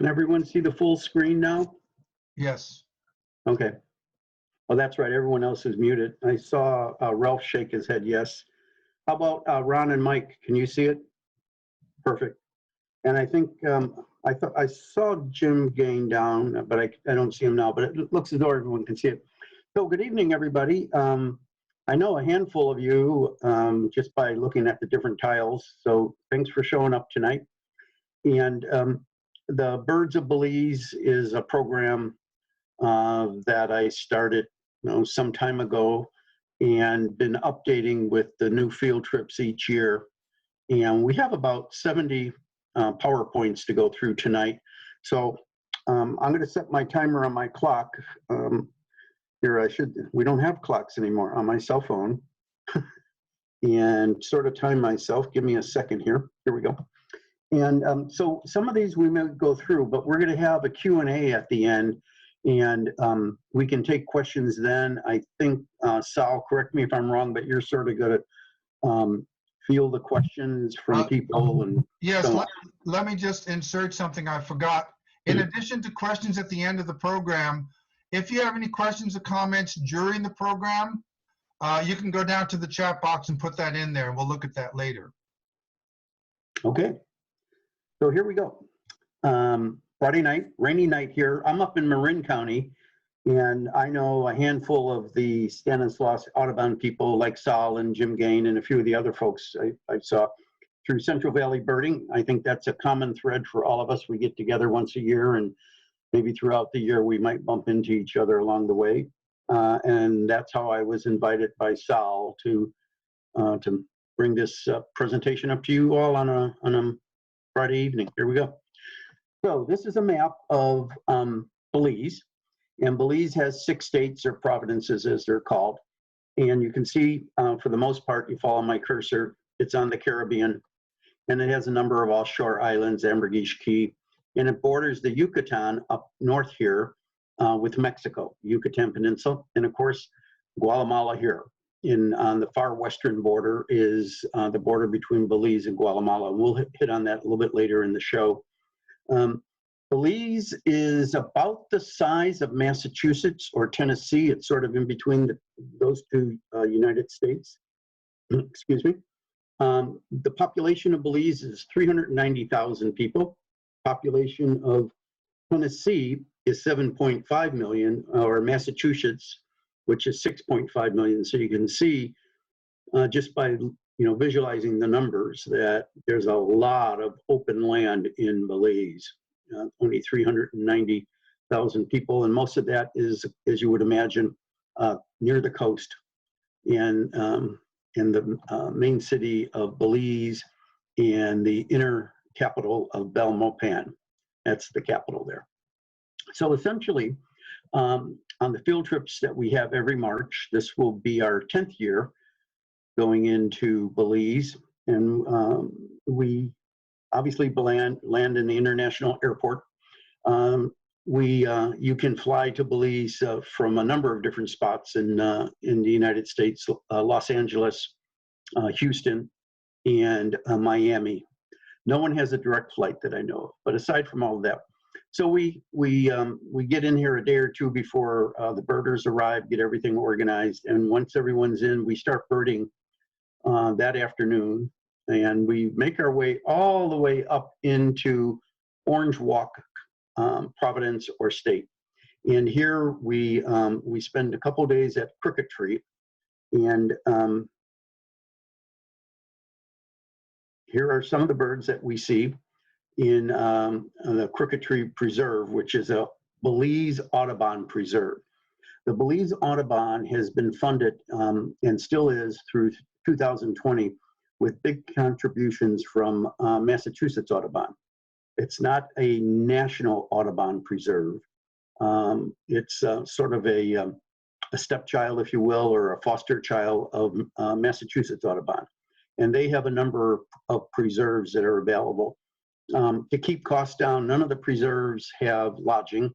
Can everyone see the full screen now? Yes. Okay. Oh, that's right. Everyone else is muted. I saw Ralph shake his head yes. How about Ron and Mike? Can you see it? Perfect. And I think I thought I saw Jim Gain down, but I don't see him now. But it looks as though everyone can see it. So good evening, everybody. I know a handful of you just by looking at the different tiles. So thanks for showing up tonight. And the Birds of Belize is a program that I started some time ago and been updating with the new field trips each year. And we have about 70 PowerPoints to go through tonight. So I'm going to set my timer on my clock. Here we don't have clocks anymore on my cell phone. And sort of time myself. Give me a second here. Here we go. And so some of these we may go through, but we're going to have a Q&A at the end. And we can take questions then. I think, Sal, correct me if I'm wrong, but you're sort of going to field the questions from people. And yes, so let me just insert something I forgot. In addition to questions at the end of the program, if you have any questions or comments during the program, you can go down to the chat box and put that in there, and we'll look at that later. Okay. So here we go. Friday night, rainy night here. I'm up in Marin County, and I know a handful of the Stanislaus Audubon people like Sal and Jim Gain and a few of the other folks I saw through Central Valley Birding. I think that's a common thread for all of us. We get together once a year, and maybe throughout the year we might bump into each other along the way. And that's how I was invited by Sal to bring this presentation up to you all on a Friday evening. Here we go. So this is a map of Belize, and Belize has 6 states or provinces as they're called. And you can see for the most part, you follow my cursor, it's on the Caribbean, and it has a number of offshore islands, Ambergris Key, and it borders the Yucatan up north here with Mexico, Yucatan Peninsula, and of course, Guatemala here. On the far western border is the border between Belize and Guatemala. We'll hit on that a little bit later in the show. Belize is about the size of Massachusetts or Tennessee. It's sort of in between those two United States. Excuse me. The population of Belize is 390,000 people. Population of Tennessee is 7.5 million, or Massachusetts, which is 6.5 million. So you can see just by visualizing the numbers that there's a lot of open land in Belize. Only 390,000 people, and most of that is, as you would imagine, near the coast, and in the main city of Belize and the inner capital of Belmopan. That's the capital there. So essentially, on the field trips that we have every March, this will be our 10th year going into Belize, and we obviously land in the international airport. You can fly to Belize from a number of different spots in the United States, Los Angeles, Houston, and Miami. No one has a direct flight that I know of, but aside from all of that. So we get in here a day or two before the birders arrive, get everything organized, and once everyone's in, we start birding that afternoon. And we make our way all the way up into Orange Walk, Providence, or State. And here we spend a couple days at Crooked Tree. And here are some of the birds that we see in the Crooked Tree Preserve, which is a Belize Audubon Preserve. The Belize Audubon has been funded and still is through 2020 with big contributions from Massachusetts Audubon. It's not a national Audubon preserve. It's sort of a stepchild, if you will, or a foster child of Massachusetts Audubon. And they have a number of preserves that are available. To keep costs down, none of the preserves have lodging.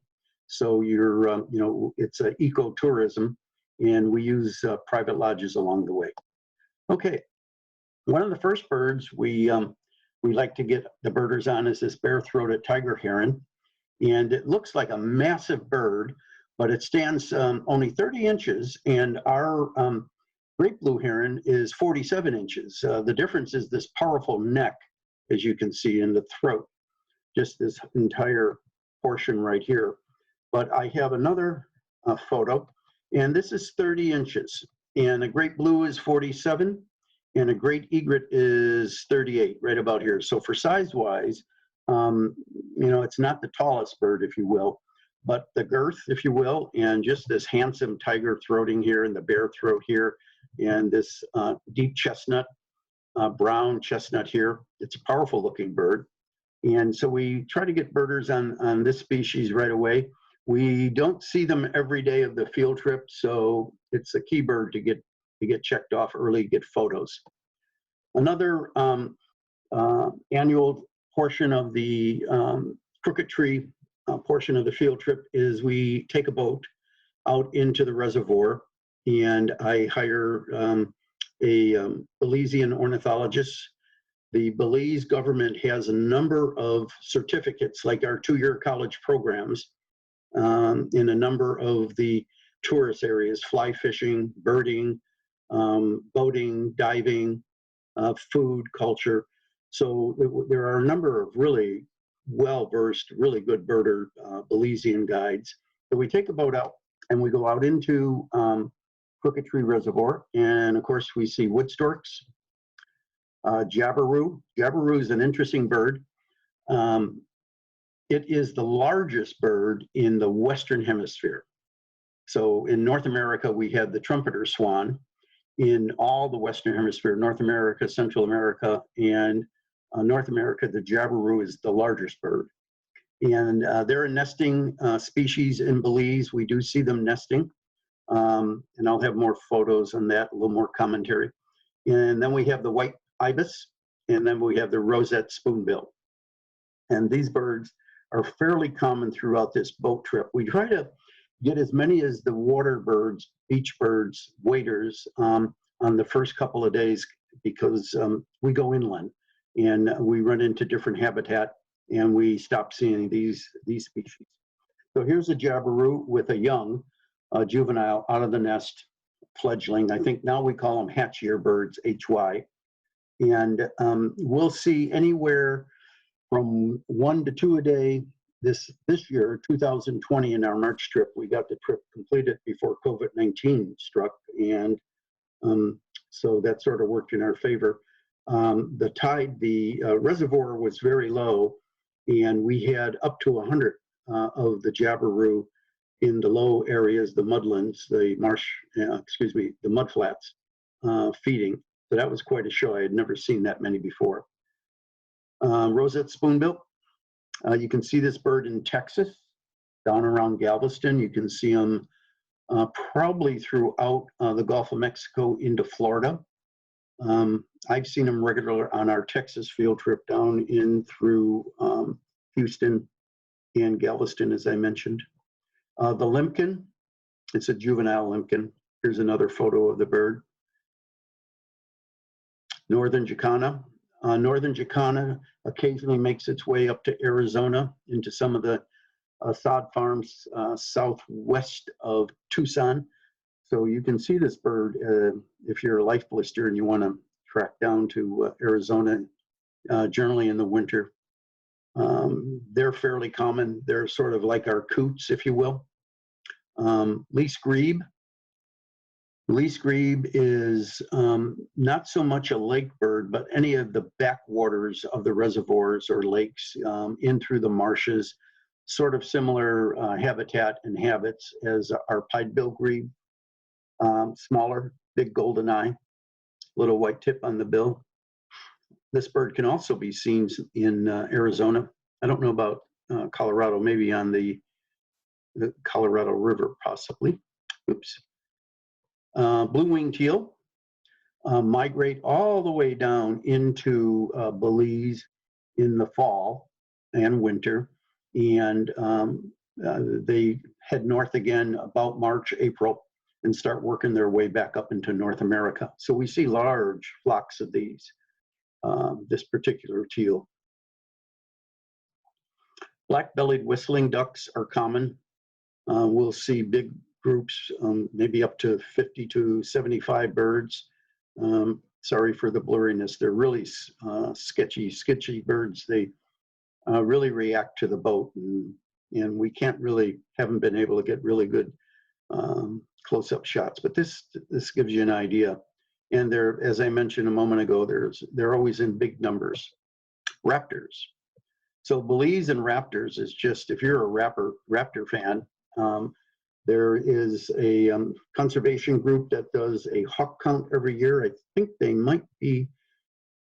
So it's an ecotourism, and we use private lodges along the way. Okay. One of the first birds we like to get the birders on is this bare-throated tiger heron. and it looks like a massive bird, but it stands only 30 inches, and our great blue heron is 47 inches. The difference is this powerful neck, as you can see, in the throat, just this entire portion right here. But I have another photo, and this is 30 inches, and a great blue is 47, and a great egret is 38, right about here. So for size-wise, you know, it's not the tallest bird, if you will, but the girth, if you will, and just this handsome tiger throating here and the bear throat here, and this deep chestnut, brown chestnut here. It's a powerful looking bird. And so we try to get birders on this species right away. We don't see them every day of the field trip, so it's a key bird to get checked off early, get photos. Another annual portion of the crooked tree portion of the field trip is we take a boat out into the reservoir, and I hire a Belizean ornithologist. The Belize government has a number of certificates, like our 2-year college programs, in a number of the tourist areas: fly fishing, birding, boating, diving, food, culture. So there are a number of really well-versed, really good birder Belizean guides. So we take a boat out and we go out into Crooked Tree Reservoir, and of course we see wood storks, jabiru. Jabiru is an interesting bird. It is the largest bird in the Western Hemisphere. So in North America, we have the trumpeter swan. In all the Western Hemisphere, North America, Central America, and North America, the jabiru is the largest bird. And they're a nesting species in Belize. We do see them nesting. And I'll have more photos on that, a little more commentary. And then we have the white ibis, and then we have the roseate spoonbill. And these birds are fairly common throughout this boat trip. We try to get as many as the water birds, beach birds, waders on the first couple of days, because we go inland and we run into different habitat and we stop seeing these species. So here's a jabiru with a young juvenile out of the nest, fledgling. I think now we call them hatch year birds, HY. And we'll see anywhere from 1 to 2 a day. This year, 2020, in our March trip, we got the trip completed before COVID-19 struck, and so that sort of worked in our favor. The tide, the reservoir was very low, and we had up to 100 of the jabiru in the low areas, the mudlands, the marsh, the mudflats, feeding. So that was quite a show. I had never seen that many before. Roseate spoonbill. You can see this bird in Texas, down around Galveston. You can see them probably throughout the Gulf of Mexico into Florida. I've seen them regular on our Texas field trip down in through Houston and Galveston, as I mentioned. The limpkin, it's a juvenile limpkin. Here's another photo of the bird. Northern jacana. Northern jacana occasionally makes its way up to Arizona into some of the sod farms southwest of Tucson. So you can see this bird if you're a life blister and you want to track down to Arizona, generally in the winter. They're fairly common. They're sort of like our coots, if you will. Least grebe. Least grebe is not so much a lake bird, but any of the backwaters of the reservoirs or lakes in through the marshes, sort of similar habitat and habits as our pied-bill grebe. Smaller, big golden eye, little white tip on the bill. This bird can also be seen in Arizona. I don't know about Colorado, maybe on the Colorado River, possibly. Oops. Blue-winged teal migrate all the way down into Belize in the fall and winter, and they head north again about March, April, and start working their way back up into North America. So we see large flocks of these, this particular teal. Black-bellied whistling ducks are common. We'll see big groups, maybe up to 50 to 75 birds. Sorry for the blurriness. They're really sketchy birds. They really react to the boat, and we haven't been able to get really good close-up shots. But this gives you an idea. And they're, as I mentioned a moment ago, they're always in big numbers. Raptors. So Belize and raptors is just, if you're a raptor fan, there is a conservation group that does a hawk count every year. I think they might be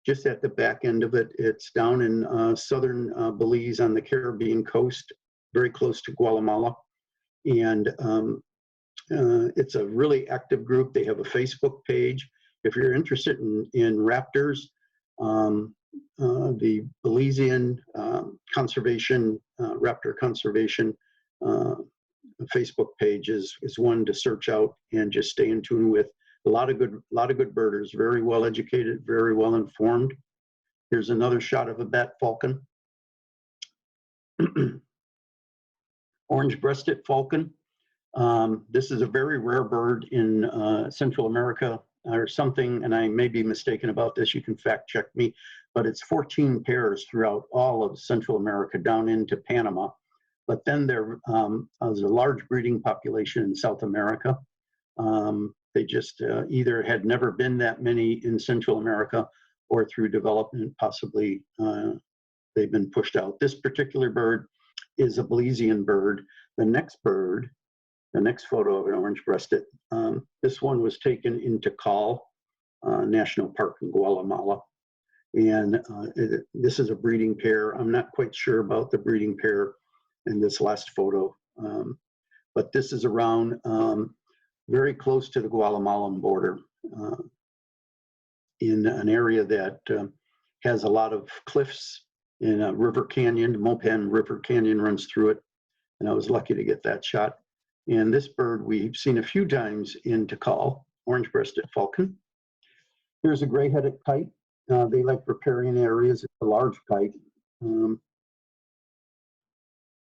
just at the back end of it. It's down in southern Belize on the Caribbean coast, very close to Guatemala. And it's a really active group. They have a Facebook page. If you're interested in raptors, the Belizean conservation, raptor conservation Facebook page is one to search out and just stay in tune with. A lot of good birders, very well educated, very well informed. Here's another shot of a bat falcon. Orange-breasted falcon. This is a very rare bird in Central America or something, and I may be mistaken about this. You can fact check me, but it's 14 pairs throughout all of Central America down into Panama. But then there's a large breeding population in South America. They just either had never been that many in Central America, or through development, possibly they've been pushed out. This particular bird is a Belizean bird. The next photo of an orange-breasted, this one was taken in Tikal National Park in Guatemala. And this is a breeding pair. I'm not quite sure about the breeding pair in this last photo, but this is around very close to the Guatemalan border in an area that has a lot of cliffs in a river canyon. Mopan River Canyon runs through it, and I was lucky to get that shot. And this bird we've seen a few times in Tikal, orange-breasted falcon. Here's a gray-headed kite. They like riparian areas. It's a large kite.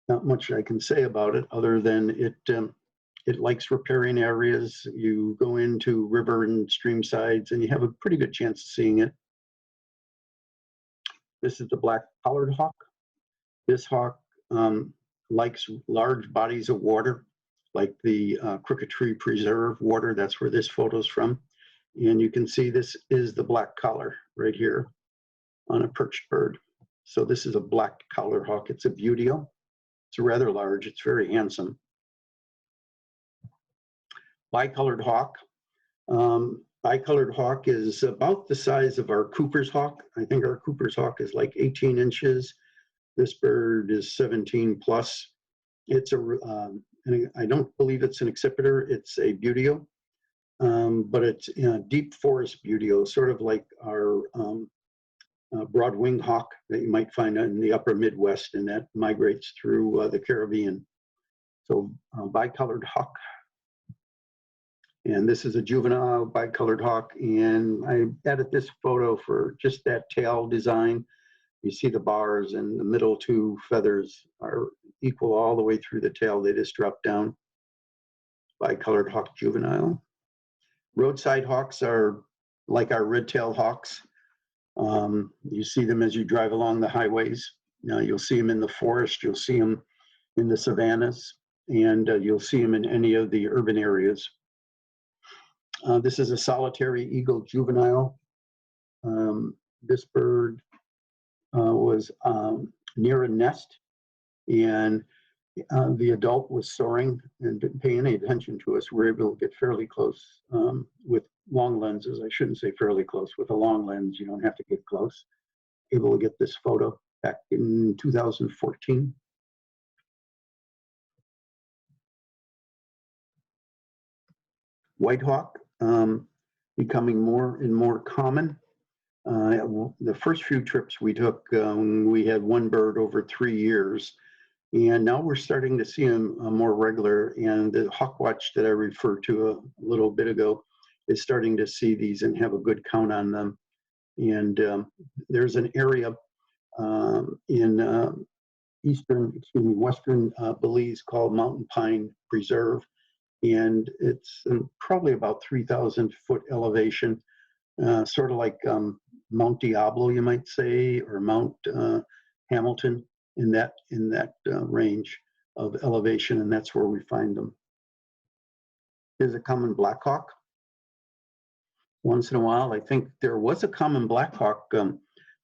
Not much I can say about it other than it likes riparian areas. You go into river and stream sides and you have a pretty good chance of seeing it. This is the black-collared hawk. This hawk likes large bodies of water, like the Crooked Tree Preserve water. That's where this photo's from. And you can see this is the black collar right here on a perched bird. So this is a black-collared hawk. It's a buteo. It's rather large. It's very handsome. Bicolored hawk. Bicolored hawk is about the size of our Cooper's hawk. I think our Cooper's hawk is like 18 inches. This bird is 17 plus. It's I don't believe it's an accipiter. It's a buteo, but it's a deep forest buteo, sort of like our broad-winged hawk that you might find in the upper Midwest, and that migrates through the Caribbean. So bicolored hawk. And this is a juvenile bicolored hawk, and I added this photo for just that tail design. You see the bars, and the middle two feathers are equal all the way through the tail. They just drop down. Bicolored hawk juvenile. Roadside hawks are like our red-tailed hawks. You see them as you drive along the highways. You'll see them in the forest. You'll see them in the savannas, and you'll see them in any of the urban areas. This is a solitary eagle juvenile. This bird was near a nest, and the adult was soaring and didn't pay any attention to us. We were able to get fairly close with long lenses. I shouldn't say fairly close. With a long lens, you don't have to get close. Able to get this photo back in 2014. White hawk, becoming more and more common. The first few trips we took, we had one bird over 3 years, and now we're starting to see them more regular. And the hawk watch that I referred to a little bit ago is starting to see these and have a good count on them. And there's an area in western Belize called Mountain Pine Preserve. And it's probably about 3,000 foot elevation, sort of like Mount Diablo, you might say, or Mount Hamilton, in that range of elevation, and that's where we find them. Here's a common blackhawk. Once in a while, I think there was a common blackhawk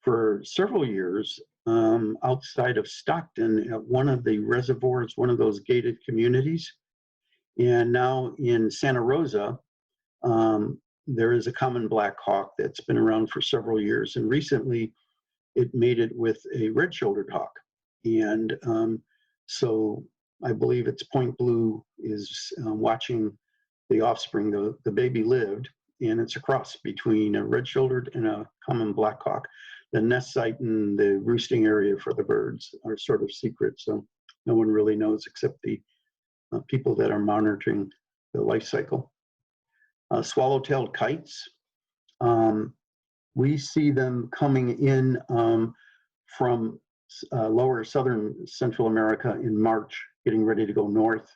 for several years outside of Stockton at one of the reservoirs, one of those gated communities. And now in Santa Rosa, there is a common blackhawk that's been around for several years. And recently, it mated with a red-shouldered hawk. And so I believe it's Point Blue is watching the offspring. The baby lived, and it's a cross between a red-shouldered and a common blackhawk. The nest site and the roosting area for the birds are sort of secret, so no one really knows except the people that are monitoring the life cycle. Swallow-tailed kites. We see them coming in from lower southern Central America in March, getting ready to go north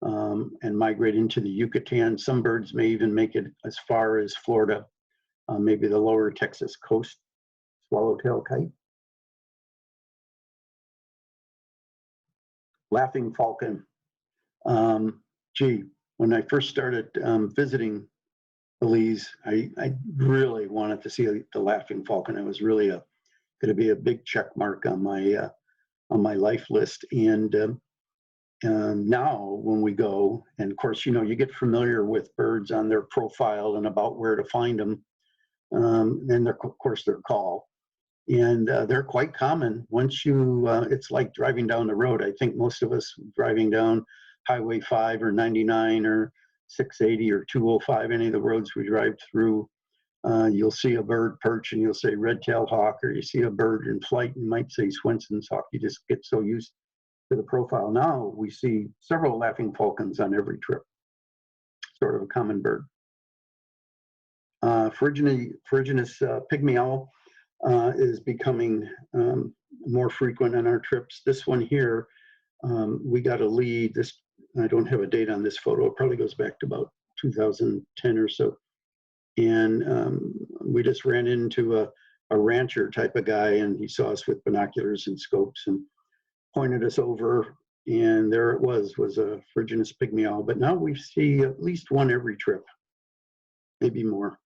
and migrate into the Yucatan. Some birds may even make it as far as Florida, maybe the lower Texas coast. Swallowtail kite. Laughing falcon. Gee, when I first started visiting Belize, I really wanted to see the laughing falcon. It was really going to be a big check mark on my life list. And now when we go, and of course, you get familiar with birds on their profile and about where to find them, and of course their call. And they're quite common. Once you, it's like driving down the road. I think most of us driving down Highway 5 or 99 or 680 or 205, any of the roads we drive through, you'll see a bird perch and you'll say red-tailed hawk, or you see a bird in flight and might say Swenson's hawk. You just get so used to the profile. Now we see several laughing falcons on every trip, sort of a common bird. Phryginous pygmy owl is becoming more frequent on our trips. This one here, we got a lead. This, I don't have a date on this photo. It probably goes back to about 2010 or so. And we just ran into a rancher type of guy, and he saw us with binoculars and scopes and pointed us over, and there it was a Phryginous pygmy owl. But now we see at least one every trip, maybe more.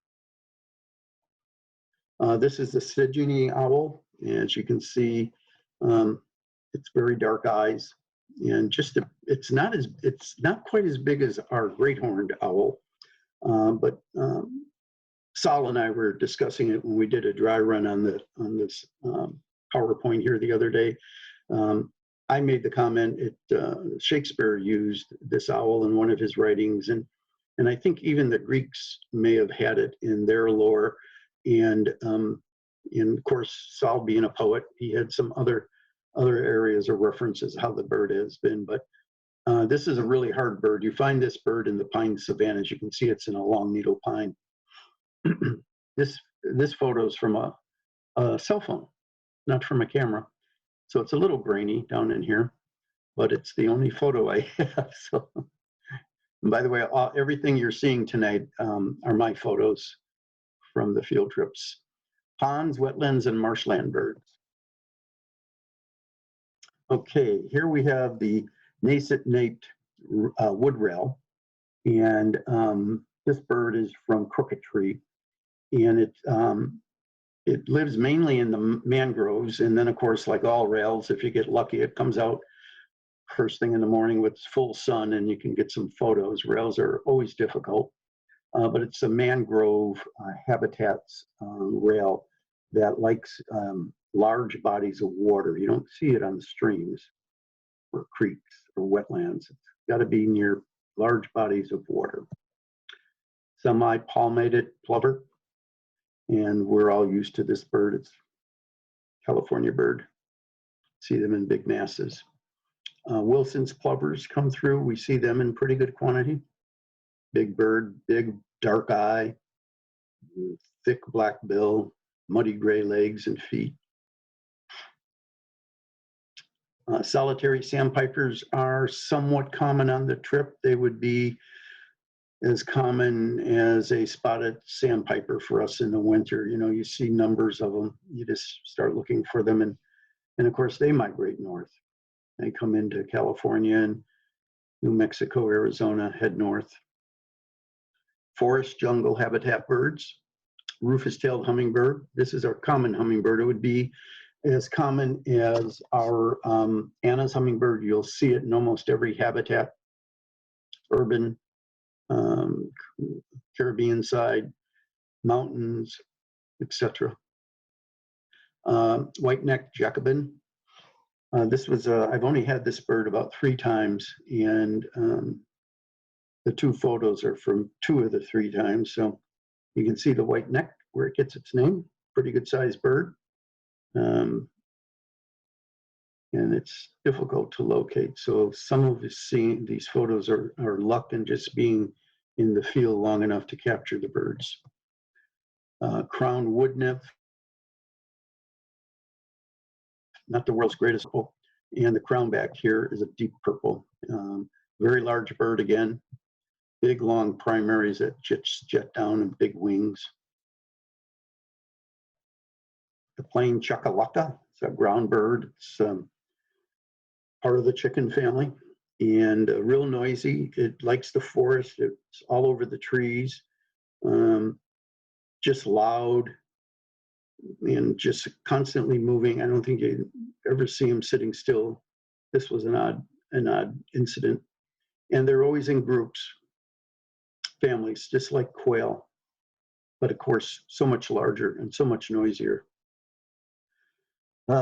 This is the Sydney owl. As you can see, it's very dark eyes, and it's not quite as big as our great horned owl, but Sal and I were discussing it when we did a dry run on this PowerPoint here the other day. I made the comment Shakespeare used this owl in one of his writings, and I think even the Greeks may have had it in their lore. And of course, Sal being a poet, he had some other areas of references how the bird has been. But this is a really hard bird. You find this bird in the pine savannas. You can see it's in a long needle pine. This photo is from a cell phone, not from a camera. So it's a little grainy down in here, but it's the only photo I have. So, and by the way, everything you're seeing tonight are my photos from the field trips. Ponds, wetlands, and marshland birds. Okay, here we have the nascent-naped wood rail, and this bird is from Crooked Tree, and it lives mainly in the mangroves, and then of course, like all rails, if you get lucky, it comes out first thing in the morning with full sun, and you can get some photos. Rails are always difficult. But it's a mangrove habitats rail that likes large bodies of water. You don't see it on the streams or creeks or wetlands. It's got to be near large bodies of water. Semi-palmated plover, and we're all used to this bird. It's California bird. See them in big masses. Wilson's plovers come through. We see them in pretty good quantity. Big bird, big dark eye, thick black bill, muddy gray legs and feet. Solitary sandpipers are somewhat common on the trip. They would be as common as a spotted sandpiper for us in the winter. You know, you see numbers of them. You just start looking for them, and of course they migrate north. They come into California and New Mexico, Arizona, head north. Forest jungle habitat birds, rufous-tailed hummingbird. This is our common hummingbird. It would be as common as our Anna's hummingbird. You'll see it in almost every habitat, urban, Caribbean side, mountains, etc. White-necked Jacobin. This was, I've only had this bird about 3 times, and the 2 photos are from 2 of the 3 times. So you can see the white neck where it gets its name. Pretty good sized bird. And it's difficult to locate. So some of these photos are luck and just being in the field long enough to capture the birds. Crown wood nymph, not the world's greatest purple. And the crown back here is a deep purple. Very large bird again. Big long primaries that jet down and big wings. The plain chakalaka, it's a ground bird. It's part of the chicken family and real noisy. It likes the forest. It's all over the trees, just loud and just constantly moving. I don't think you ever see them sitting still. This was an odd incident. And they're always in groups, families, just like quail, but of course, so much larger and so much noisier.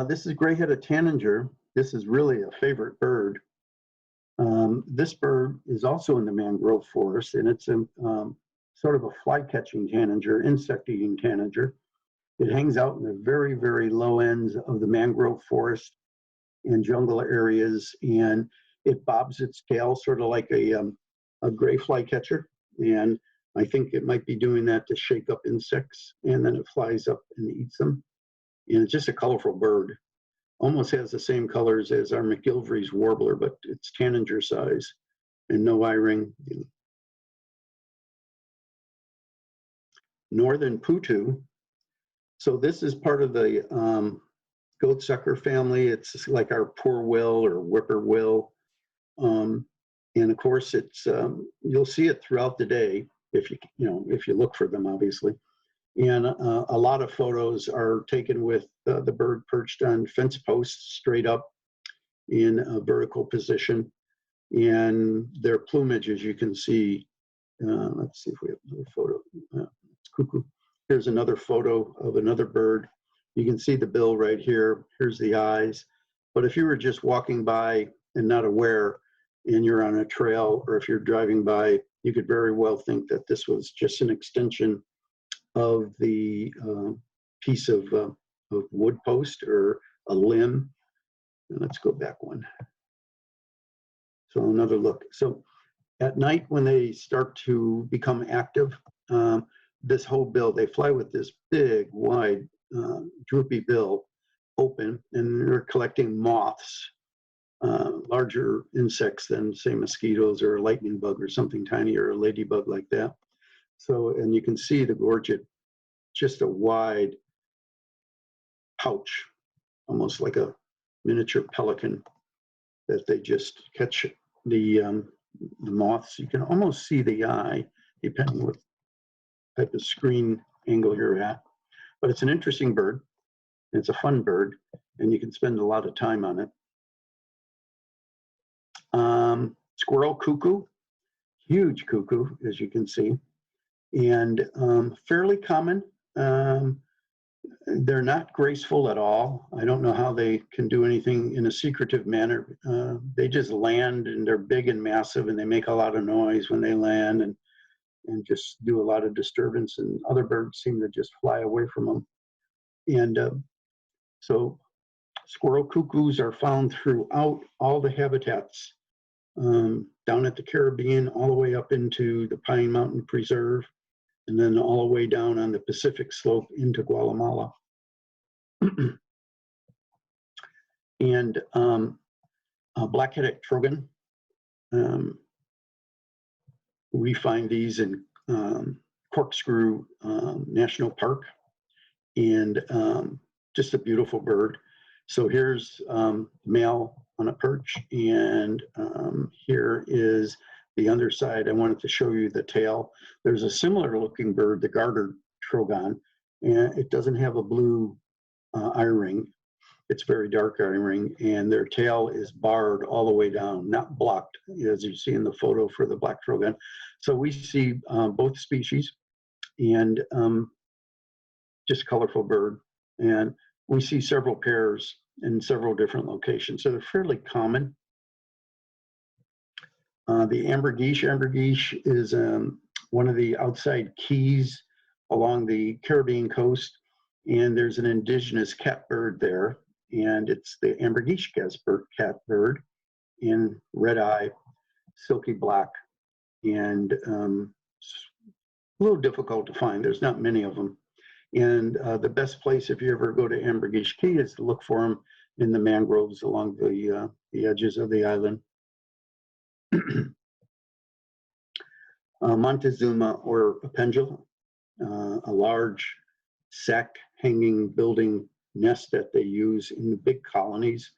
This is gray-headed tanager. This is really a favorite bird. This bird is also in the mangrove forest, and it's a sort of a fly-catching tanager, insect-eating tanager. It hangs out in the very, very low ends of the mangrove forest and jungle areas, and it bobs its tail sort of like a gray flycatcher. And I think it might be doing that to shake up insects, and then it flies up and eats them. And it's just a colorful bird. Almost has the same colors as our McGilvery's warbler, but it's tanager size and no eye ring. Northern putu. So this is part of the goatsucker family. It's like our poor will or whippoorwill. And of course, it's you'll see it throughout the day if you look for them, obviously. And a lot of photos are taken with the bird perched on fence posts straight up in a vertical position. And their plumage, as you can see, let's see if we have another photo. It's cuckoo. Here's another photo of another bird. You can see the bill right here. Here's the eyes. But if you were just walking by and not aware, and you're on a trail, or if you're driving by, you could very well think that this was just an extension of the piece of wood post or a limb. And let's go back one. So another look. So at night when they start to become active, this whole bill, they fly with this big, wide, droopy bill open, and they're collecting moths, larger insects than, say, mosquitoes or a lightning bug or something tiny, or a ladybug like that. So, and you can see the gorget, just a wide pouch, almost like a miniature pelican, that they just catch the moths. You can almost see the eye, depending what type of screen angle you're at. But it's an interesting bird. It's a fun bird, and you can spend a lot of time on it. Squirrel cuckoo, huge cuckoo, as you can see, and fairly common. They're not graceful at all. I don't know how they can do anything in a secretive manner. They just land, and they're big and massive, and they make a lot of noise when they land, and just do a lot of disturbance, and other birds seem to just fly away from them. And so squirrel cuckoos are found throughout all the habitats, down at the Caribbean, all the way up into the Pine Mountain Preserve, and then all the way down on the Pacific slope into Guatemala. And Black-headed trogon. We find these in Corkscrew National Park, and just a beautiful bird. So here's male on a perch, and here is the underside. I wanted to show you the tail. There's a similar looking bird, the garter trogon, and it doesn't have a blue eye ring. It's very dark eye ring, and their tail is barred all the way down, not blocked, as you see in the photo for the black trogon. So we see both species, and just colorful bird. And we see several pairs in several different locations. So they're fairly common. The ambergeish is one of the outside keys along the Caribbean coast. And there's an indigenous catbird there. And it's the ambergeish catbird in red eye, silky black, and a little difficult to find. There's not many of them. And the best place, if you ever go to Ambergeish Key, is to look for them in the mangroves along the edges of the island. Montezuma or Apengel, a large sack-hanging building nest that they use in the big colonies.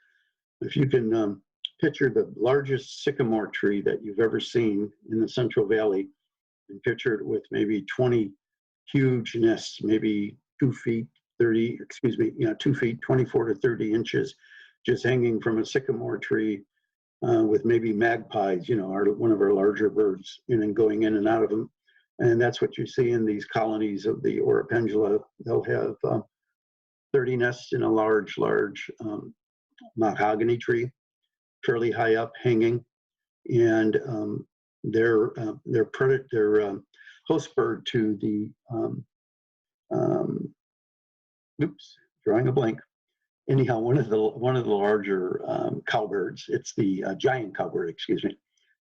If you can picture the largest sycamore tree that you've ever seen in the Central Valley, and picture it with maybe 20 huge nests, maybe 2 feet 30, 2 feet 24 to 30 inches, just hanging from a sycamore tree with maybe magpies, one of our larger birds, and going in and out of them. And that's what you see in these colonies of the Orapengula. They'll have 30 nests in a large mahogany tree, fairly high up, hanging, and their host bird to the drawing a blank. Anyhow, one of the larger cowbirds, it's the giant cowbird,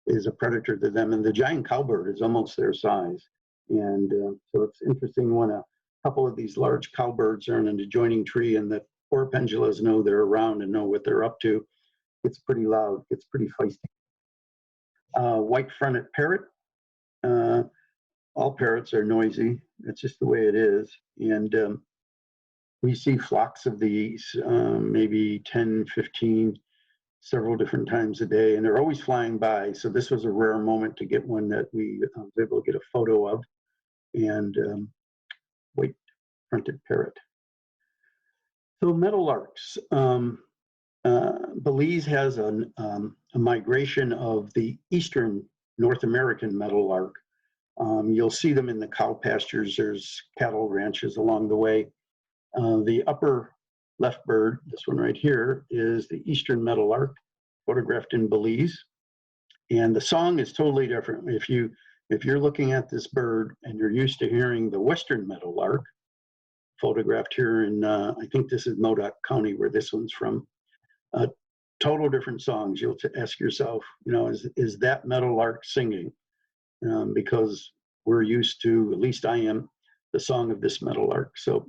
is a predator to them, and the giant cowbird is almost their size. And so it's interesting when a couple of these large cowbirds are in an adjoining tree, and the Orapengulas know they're around and know what they're up to. It's pretty loud. It's pretty feisty. White-fronted parrot. All parrots are noisy. It's just the way it is. And we see flocks of these, maybe 10, 15, several different times a day, and they're always flying by. So this was a rare moment to get one that we was able to get a photo of. And white-fronted parrot. So meadowlarks. Belize has a migration of the eastern North American meadowlark. You'll see them in the cow pastures. There's cattle ranches along the way. The upper left bird, this one right here, is the eastern meadowlark, photographed in Belize. And the song is totally different. If you're looking at this bird and you're used to hearing the western meadowlark, photographed here in, I think this is Modoc County where this one's from, total different songs. You'll ask yourself, is that meadowlark singing? Because we're used to, at least I am, the song of this meadowlark. So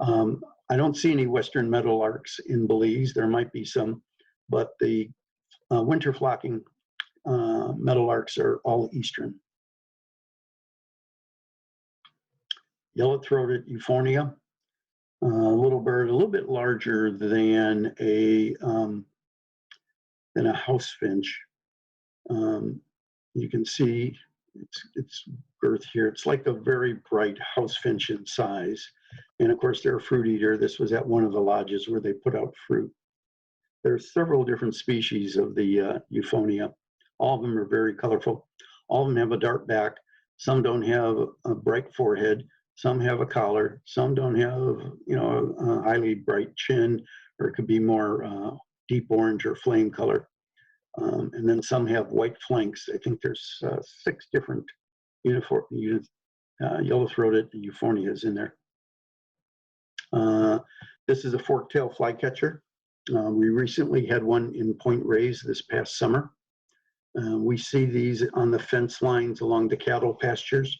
I don't see any western meadowlarks in Belize. There might be some, but the winter flocking meadowlarks are all eastern. Yellow-throated euphonia, little bird, a little bit larger than a house finch. You can see its girth here. It's like a very bright house finch in size. And of course, they're a fruit eater. This was at one of the lodges where they put out fruit. There's several different species of the euphonia. All of them are very colorful. All of them have a dark back. Some don't have a bright forehead. Some have a collar. Some don't have, a highly bright chin, or it could be more deep orange or flame color. And then some have white flanks. I think there's 6 different yellow-throated euphonias in there. This is a fork-tailed flycatcher. We recently had one in Point Reyes this past summer. We see these on the fence lines along the cattle pastures.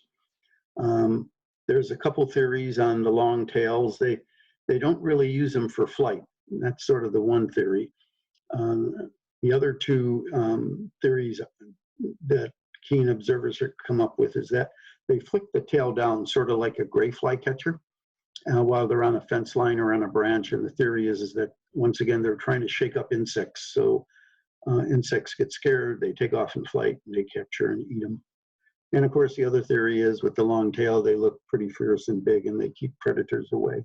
There's a couple theories on the long tails. They don't really use them for flight. That's sort of the one theory. The other two theories that keen observers have come up with is that they flick the tail down sort of like a gray flycatcher while they're on a fence line or on a branch. And the theory is that, once again, they're trying to shake up insects. So insects get scared, they take off in flight, and they capture and eat them. And of course, the other theory is with the long tail, they look pretty fierce and big, and they keep predators away.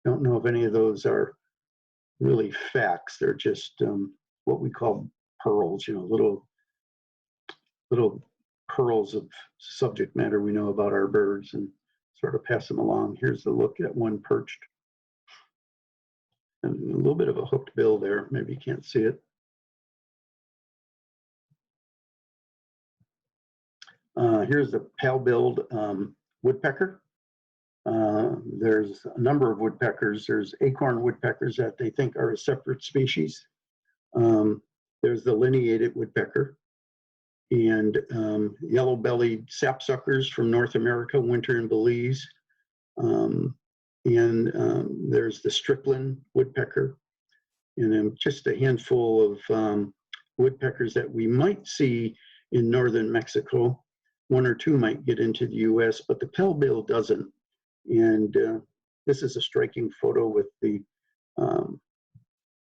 Don't know if any of those are really facts. They're just what we call pearls, you know, little pearls of subject matter we know about our birds, and sort of pass them along. Here's the look at one perched. And a little bit of a hooked bill there. Maybe you can't see it. Here's the pale-billed woodpecker. There's a number of woodpeckers. There's acorn woodpeckers that they think are a separate species. There's the lineated woodpecker, and yellow-bellied sapsuckers from North America winter in Belize. There's the Strickland woodpecker, and then just a handful of woodpeckers that we might see in northern Mexico. One or two might get into the US, but the pale-bill doesn't. And this is a striking photo with the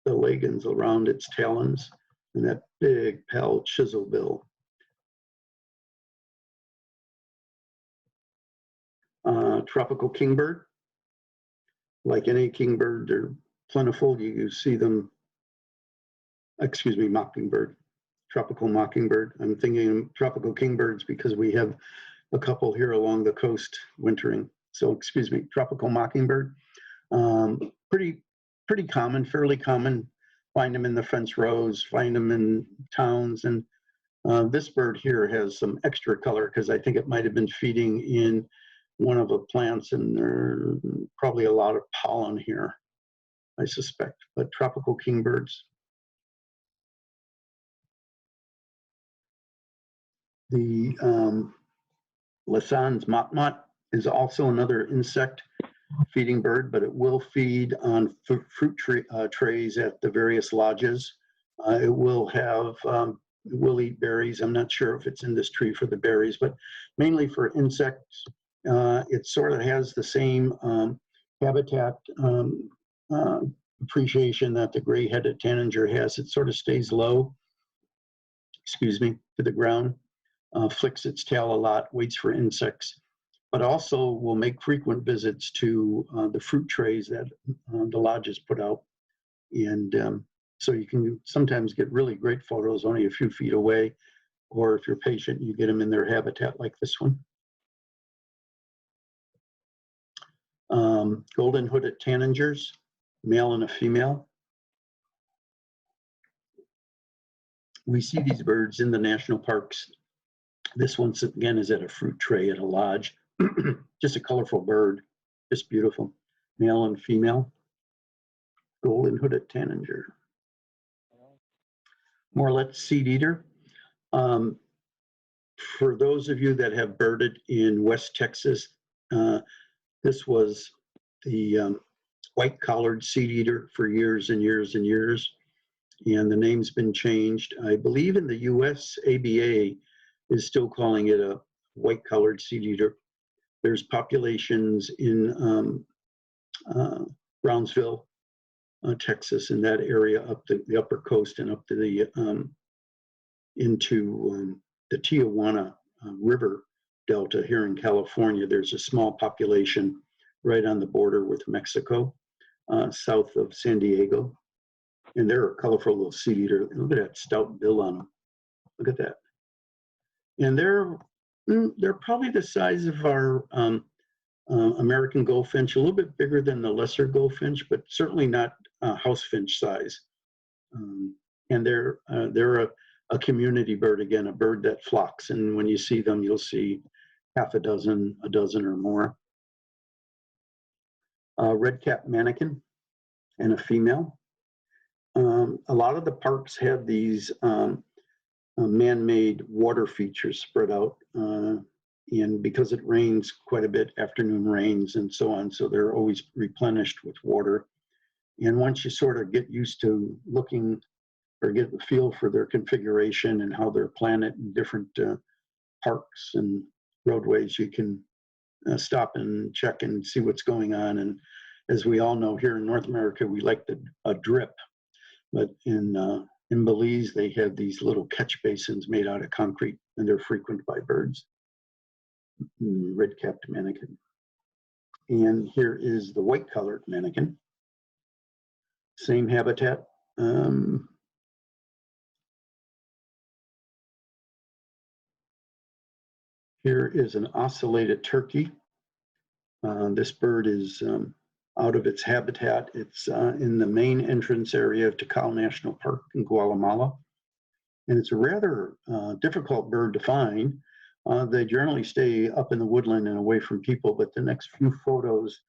leggings around its talons and that big pale chisel bill. Tropical kingbird. Like any kingbird, they're plentiful. You see them, excuse me, mockingbird, tropical mockingbird. I'm thinking tropical kingbirds because we have a couple here along the coast wintering. So, excuse me, tropical mockingbird. Pretty common, fairly common. Find them in the fence rows, find them in towns. And this bird here has some extra color because I think it might have been feeding in one of the plants, and there's probably a lot of pollen here, I suspect. But tropical kingbirds. The Lasson's motmot is also another insect feeding bird, but it will feed on fruit trays at the various lodges. It will eat berries. I'm not sure if it's in this tree for the berries, but mainly for insects. It sort of has the same habitat appreciation that the gray-headed tanager has. It sort of stays low, excuse me, to the ground, flicks its tail a lot, waits for insects, but also will make frequent visits to the fruit trays that the lodges put out. And so you can sometimes get really great photos only a few feet away, or if you're patient, you get them in their habitat like this one. Golden hooded tanagers, male and a female. We see these birds in the national parks. This one, again, is at a fruit tray at a lodge. Just a colorful bird, just beautiful. Male and female. Golden hooded tanager. Morlet seed eater. For those of you that have birded in West Texas, this was the white-collared seed eater for years and years and years, and the name's been changed. I believe in the US, ABA is still calling it a white-collared seed eater. There's populations in Brownsville, Texas, in that area up the upper coast and up to the into the Tijuana River Delta here in California. There's a small population right on the border with Mexico, south of San Diego. And they're a colorful little seed eater. Look at that stout bill on them. Look at that. And they're probably the size of our American goldfinch, a little bit bigger than the lesser goldfinch, but certainly not house finch size. And they're a community bird, again, a bird that flocks. And when you see them, you'll see half a dozen or more. Red-capped manakin and a female. A lot of the parks have these man-made water features spread out, and because it rains quite a bit, afternoon rains and so on, so they're always replenished with water. And once you sort of get used to looking or get a feel for their configuration and how they're planted in different parks and roadways. You can stop and check and see what's going on. And as we all know, here in North America, we like a drip, but in Belize, they have these little catch basins made out of concrete, and they're frequented by birds. Red-capped manakin. And here is the white-colored manakin. Same habitat. Here is an ocellated turkey. This bird is out of its habitat. It's in the main entrance area of Tikal National Park in Guatemala. And it's a rather difficult bird to find. They generally stay up in the woodland and away from people, but the next few photos,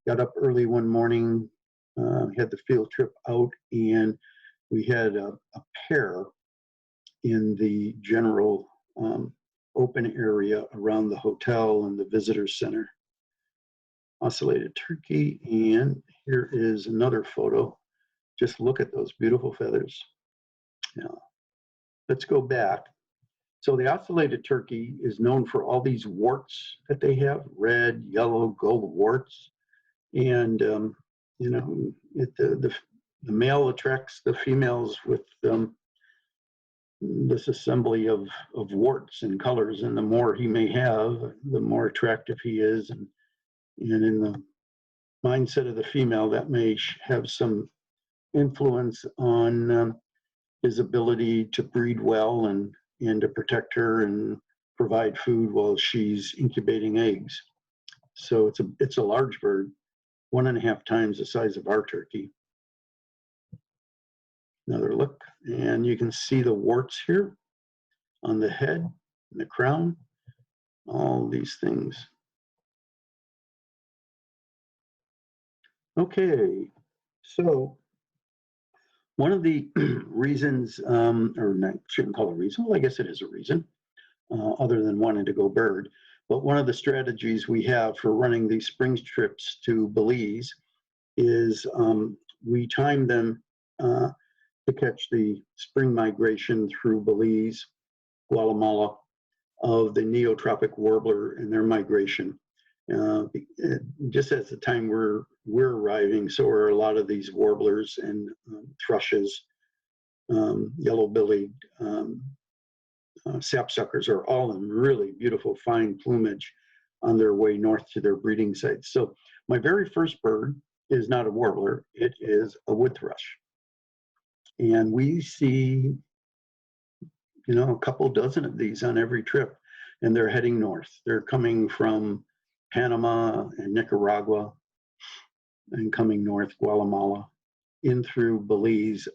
got up early one morning, had the field trip out, and we had a pair in the general open area around the hotel and the visitor center. Ocellated turkey, and here is another photo. Just look at those beautiful feathers. Now, let's go back. So the ocellated turkey is known for all these warts that they have, red, yellow, gold warts. And, you know, the male attracts the females with this assembly of warts and colors. And the more he may have, the more attractive he is. And in the mindset of the female, that may have some influence on his ability to breed well and to protect her and provide food while she's incubating eggs. So it's a large bird, 1.5 times the size of our turkey. Another look, and you can see the warts here on the head and the crown, all these things. Okay, so one of the reasons, or not, shouldn't call it a reason, well, I guess it is a reason, other than wanting to go bird, but one of the strategies we have for running these spring trips to Belize is we time them to catch the spring migration through Belize, Guatemala, of the neotropic warbler and their migration. Just at the time we're arriving, so are a lot of these warblers and thrushes, yellow-bellied sapsuckers are all in really beautiful fine plumage on their way north to their breeding sites. So my very first bird is not a warbler, it is a wood thrush. And we see, you know, a couple dozen of these on every trip, and they're heading north. They're coming from Panama and Nicaragua and coming north, Guatemala, in through Belize,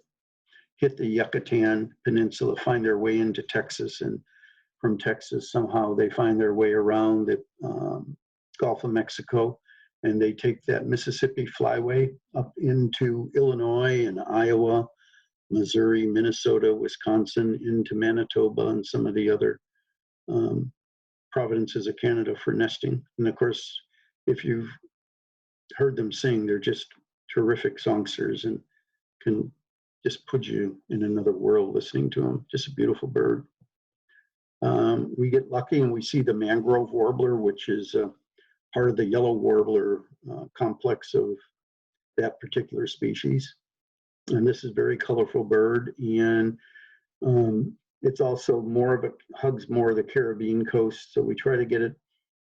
hit the Yucatan Peninsula, find their way into Texas, and from Texas, somehow they find their way around the Gulf of Mexico, and they take that Mississippi flyway up into Illinois and Iowa, Missouri, Minnesota, Wisconsin, into Manitoba, and some of the other provinces of Canada for nesting. And of course, if you've heard them sing, they're just terrific songsters and can just put you in another world listening to them. Just a beautiful bird. We get lucky and we see the mangrove warbler, which is part of the yellow warbler complex of that particular species. And this is a very colorful bird, and it's also hugs more of the Caribbean coast. So we try to get it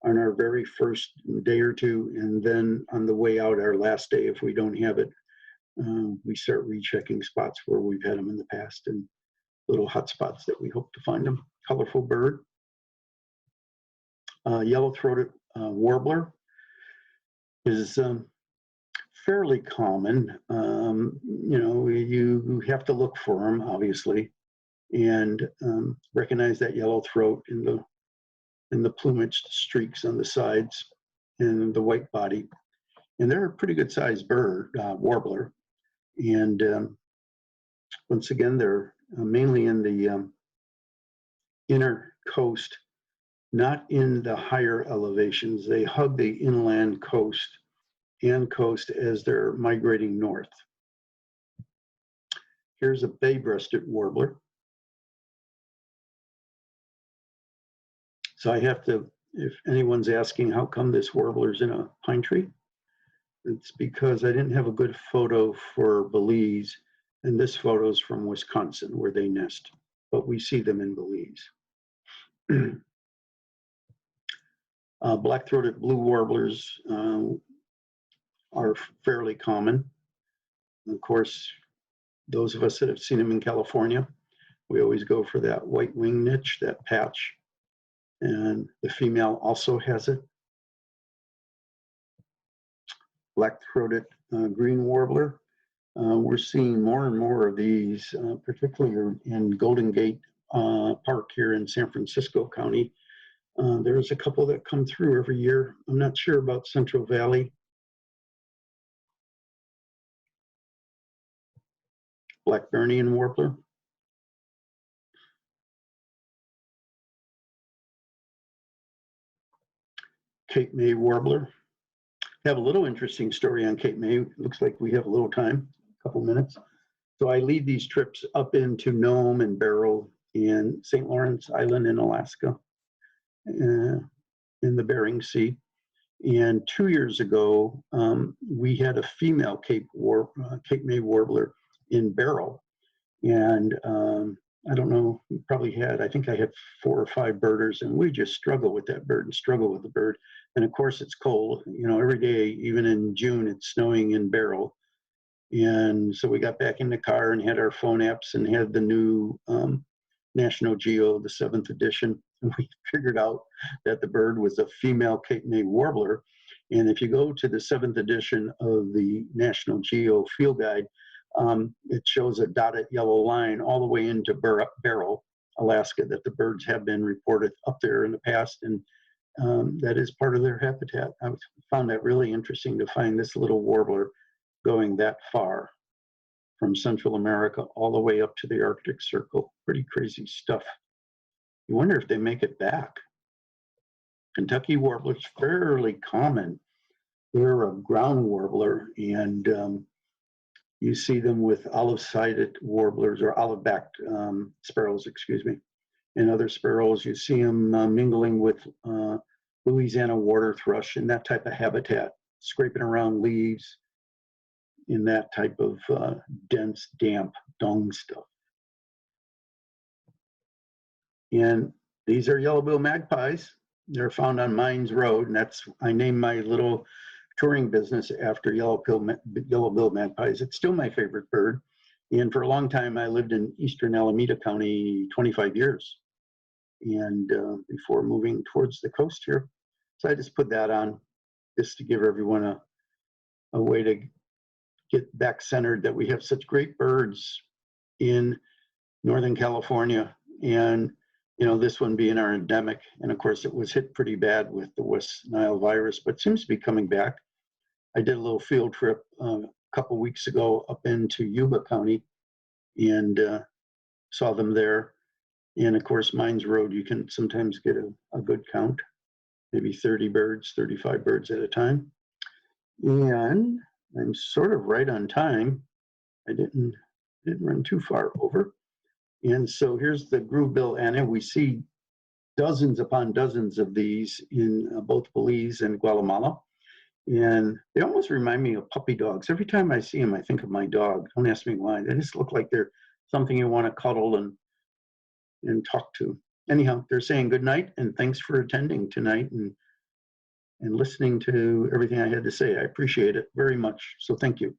on our very first day or two, and then on the way out, our last day, if we don't have it, we start rechecking spots where we've had them in the past and little hot spots that we hope to find them. Colorful bird. Yellow-throated warbler is fairly common. You know, you have to look for them, obviously, and recognize that yellow throat in the plumage streaks on the sides and the white body. And they're a pretty good sized bird, warbler. And once again, they're mainly in the inner coast, not in the higher elevations. They hug the inland coast and coast as they're migrating north. Here's a bay-breasted warbler. So I have to, if anyone's asking how come this warbler's in a pine tree, it's because I didn't have a good photo for Belize, and this photo's from Wisconsin where they nest, but we see them in Belize. Black-throated blue warblers are fairly common. And of course, those of us that have seen them in California, we always go for that white wing niche, that patch, and the female also has it. Black-throated green warbler. We're seeing more and more of these, particularly in Golden Gate Park here in San Francisco County. There's a couple that come through every year. I'm not sure about Central Valley. Blackburnian warbler. Cape May warbler. Have a little interesting story on Cape May. Looks like we have a little time, a couple minutes. So I lead these trips up into Nome and Barrow and St. Lawrence Island in Alaska, in the Bering Sea. And 2 years ago, we had a female Cape May warbler in Barrow. And I don't know, we probably had, I think I had 4 or 5 birders, and we just struggle with that bird and struggle with the bird. And of course it's cold, you know, every day, even in June, it's snowing in Barrow. And so we got back in the car and had our phone apps and had the new National Geo, the 7th edition. And we figured out that the bird was a female Cape May warbler. And if you go to the 7th edition of the National Geo Field Guide, it shows a dotted yellow line all the way into Barrow, Alaska, that the birds have been reported up there in the past, and that is part of their habitat. I found that really interesting to find this little warbler going that far from Central America all the way up to the Arctic Circle. Pretty crazy stuff. You wonder if they make it back. Kentucky warbler's fairly common. They're a ground warbler, and you see them with olive-sided warblers or olive-backed sparrows, excuse me. And other sparrows, you see them mingling with Louisiana water thrush in that type of habitat, scraping around leaves in that type of dense, damp dung stuff. And these are yellow-bill magpies. They're found on Mines Road, and that's, I named my little touring business after yellow-bill magpies. It's still my favorite bird. And for a long time, I lived in eastern Alameda County, 25 years. And before moving towards the coast here. So I just put that on just to give everyone a way to get back centered that we have such great birds in Northern California. And, you know, this one being our endemic. And of course, it was hit pretty bad with the West Nile virus, but seems to be coming back. I did a little field trip a couple weeks ago up into Yuba County and saw them there. And of course, Mines Road, you can sometimes get a good count, maybe 30 birds, 35 birds at a time. And I'm sort of right on time. I didn't run too far over. And so here's the groove-bill anna. We see dozens upon dozens of these in both Belize and Guatemala. And they almost remind me of puppy dogs. Every time I see them, I think of my dog. Don't ask me why. They just look like they're something you want to cuddle and talk to. Anyhow, they're saying good night and thanks for attending tonight and listening to everything I had to say. I appreciate it very much. So thank you.